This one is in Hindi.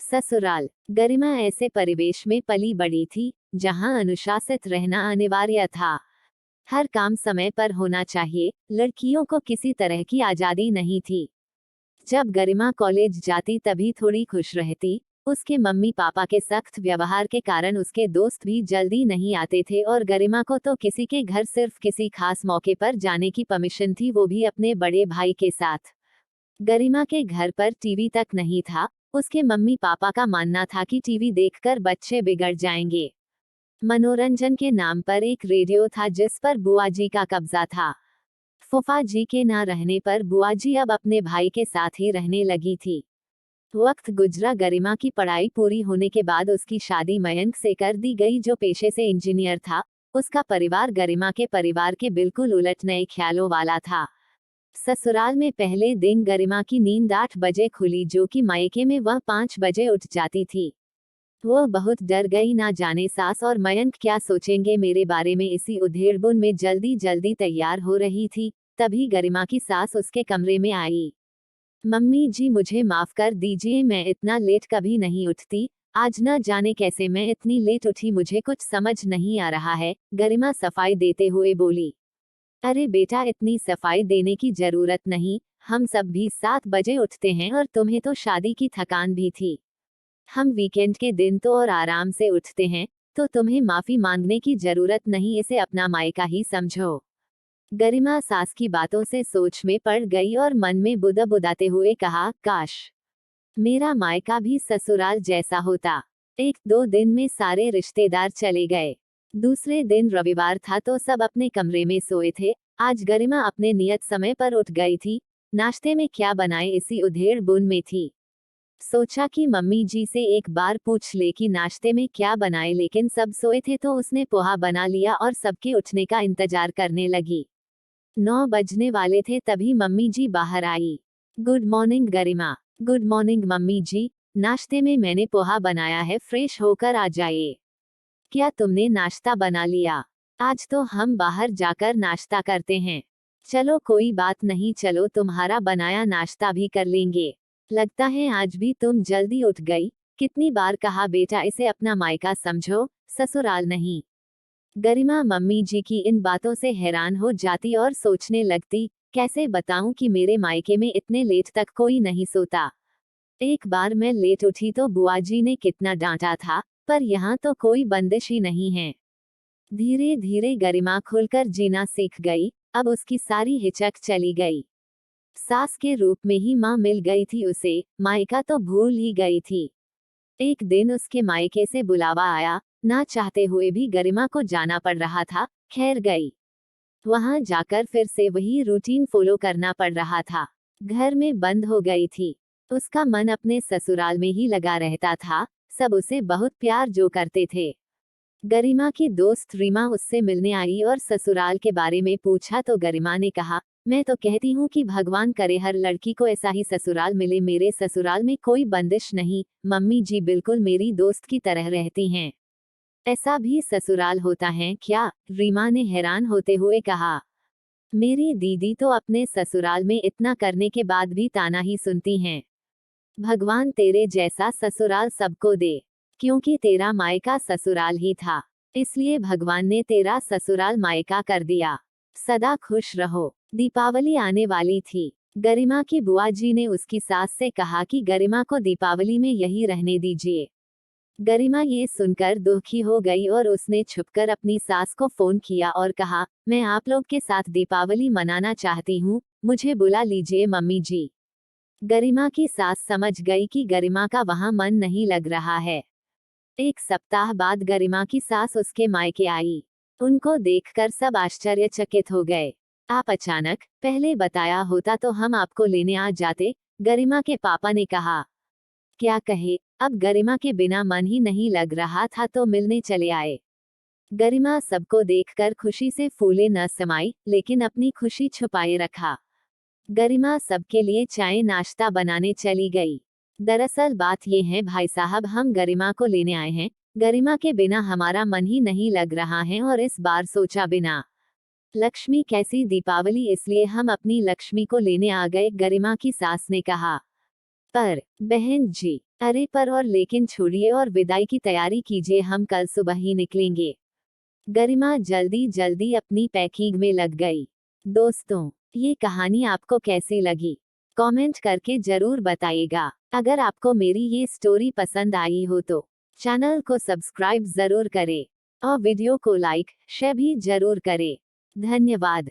ससुराल। गरिमा ऐसे परिवेश में पली बड़ी थी जहां अनुशासित रहना अनिवार्य था। हर काम समय पर होना चाहिए, लड़कियों को किसी तरह की आजादी नहीं थी। जब गरिमा कॉलेज जाती तभी थोड़ी खुश रहती। उसके मम्मी पापा के सख्त व्यवहार के कारण उसके दोस्त भी जल्दी नहीं आते थे और गरिमा को तो किसी के घर सिर्फ किसी खास मौके पर जाने की परमिशन थी, वो भी अपने बड़े भाई के साथ। गरिमा के घर पर टीवी तक नहीं था। उसके मम्मी पापा का मानना था कि टीवी देखकर बच्चे बिगड़ जाएंगे। मनोरंजन के नाम पर एक रेडियो था जिस पर बुआ जी का कब्जा था। फूफा जी के ना रहने पर बुआ जी अब अपने भाई के साथ ही रहने लगी थी। वक्त गुजरा। गरिमा की पढ़ाई पूरी होने के बाद उसकी शादी मयंक से कर दी गई जो पेशे से इंजीनियर था। उसका परिवार गरिमा के परिवार के बिल्कुल उलट नए ख्यालों वाला था। ससुराल में पहले दिन गरिमा की नींद 8 बजे खुली जो कि मायके में वह 5 बजे उठ जाती थी। वो बहुत डर गई, ना जाने सास और मयंक क्या सोचेंगे मेरे बारे में। इसी उधेड़बुन में जल्दी जल्दी तैयार हो रही थी, तभी गरिमा की सास उसके कमरे में आई। मम्मी जी मुझे माफ कर दीजिए, मैं इतना लेट कभी नहीं उठती। आज न जाने कैसे मैं इतनी लेट उठी, मुझे कुछ समझ नहीं आ रहा है, गरिमा सफाई देते हुए बोली। अरे बेटा, इतनी सफाई देने की जरूरत नहीं, हम सब भी 7 बजे उठते हैं और तुम्हें तो शादी की थकान भी थी। हम वीकेंड के दिन तो और आराम से उठते हैं, तो तुम्हें माफी मांगने की जरूरत नहीं, इसे अपना मायका ही समझो। गरिमा सास की बातों से सोच में पड़ गई और मन में बुदाते हुए कहा, काश मेरा मायका भी ससुराल जैसा होता। 1-2 दिन में सारे रिश्तेदार चले गए। दूसरे दिन रविवार था तो सब अपने कमरे में सोए थे। आज गरिमा अपने नियत समय पर उठ गई थी। नाश्ते में क्या बनाए इसी उधेड़ बुन में थी। सोचा कि मम्मी जी से एक बार पूछ ले कि नाश्ते में क्या बनाए, लेकिन सब सोए थे तो उसने पोहा बना लिया और सबके उठने का इंतजार करने लगी। 9 बजने वाले थे तभी मम्मी जी बाहर आई। गुड मॉर्निंग गरिमा। गुड मॉर्निंग मम्मी जी, नाश्ते में मैंने पोहा बनाया है, फ्रेश होकर आ जाइए। क्या तुमने नाश्ता बना लिया? आज तो हम बाहर जाकर नाश्ता करते हैं। चलो कोई बात नहीं, चलो तुम्हारा बनाया नाश्ता भी कर लेंगे। लगता है आज भी तुम जल्दी उठ गई। कितनी बार कहा बेटा, इसे अपना मायका समझो, ससुराल नहीं। गरिमा मम्मी जी की इन बातों से हैरान हो जाती और सोचने लगती, कैसे बताऊं कि मेरे मायके में इतने लेट तक कोई नहीं सोता। एक बार मैं लेट उठी तो बुआ जी ने कितना डांटा था, पर यहाँ तो कोई बंदिश ही नहीं है। धीरे धीरे गरिमा खुलकर जीना सीख गई। अब उसकी सारी हिचक चली गई। सास के रूप में ही माँ मिल गई थी उसे, मायका तो भूल ही गई थी। एक दिन उसके मायके से बुलावा आया। ना चाहते हुए भी गरिमा को जाना पड़ रहा था। खैर गई। वहां जाकर फिर से वही रूटीन फॉलो करना पड़ रहा था। घर में बंद हो गई थी। उसका मन अपने ससुराल में ही लगा रहता था। सब उसे बहुत प्यार जो करते थे। गरिमा की दोस्त रीमा उससे मिलने आई और ससुराल के बारे में पूछा तो गरिमा ने कहा, मैं तो कहती हूँ कि भगवान करे हर लड़की को ऐसा ही ससुराल मिले। मेरे ससुराल में कोई बंदिश नहीं, मम्मी जी बिल्कुल मेरी दोस्त की तरह रहती हैं। ऐसा भी ससुराल होता है क्या? रीमा ने हैरान होते हुए कहा। मेरी दीदी तो अपने ससुराल में इतना करने के बाद भी ताना ही सुनती हैं। भगवान तेरे जैसा ससुराल सबको दे। क्योंकि तेरा मायका ससुराल ही था, इसलिए भगवान ने तेरा ससुराल मायका कर दिया। सदा खुश रहो। दीपावली आने वाली थी। गरिमा की बुआ जी ने उसकी सास से कहा कि गरिमा को दीपावली में यही रहने दीजिए। गरिमा ये सुनकर दुखी हो गई और उसने छुपकर अपनी सास को फोन किया और कहा, मैं आप लोग के साथ दीपावली मनाना चाहती हूँ, मुझे बुला लीजिए मम्मी जी। गरिमा की सास समझ गई कि गरिमा का वहाँ मन नहीं लग रहा है। 1 सप्ताह बाद गरिमा की सास उसके मायके आई। उनको देखकर सब आश्चर्यचकित हो गए। आप अचानक, पहले बताया होता तो हम आपको लेने आ जाते, गरिमा के पापा ने कहा। क्या कहे, अब गरिमा के बिना मन ही नहीं लग रहा था तो मिलने चले आए। गरिमा सबको देखकर खुशी से फूले न समाई, लेकिन अपनी खुशी छुपाए रखा। गरिमा सबके लिए चाय नाश्ता बनाने चली गई। दरअसल बात ये है भाई साहब, हम गरिमा को लेने आए हैं। गरिमा के बिना हमारा मन ही नहीं लग रहा है और इस बार सोचा बिना लक्ष्मी कैसी दीपावली, इसलिए हम अपनी लक्ष्मी को लेने आ गए, गरिमा की सास ने कहा। पर बहन जी, अरे पर और लेकिन छोड़िए और विदाई की तैयारी कीजिए, हम कल सुबह ही निकलेंगे। गरिमा जल्दी जल्दी अपनी पैकिंग में लग गई। दोस्तों, ये कहानी आपको कैसी लगी? कमेंट करके जरूर बताइएगा। अगर आपको मेरी ये स्टोरी पसंद आई हो तो चैनल को सब्सक्राइब जरूर करें और वीडियो को लाइक शेयर भी जरूर करें। धन्यवाद।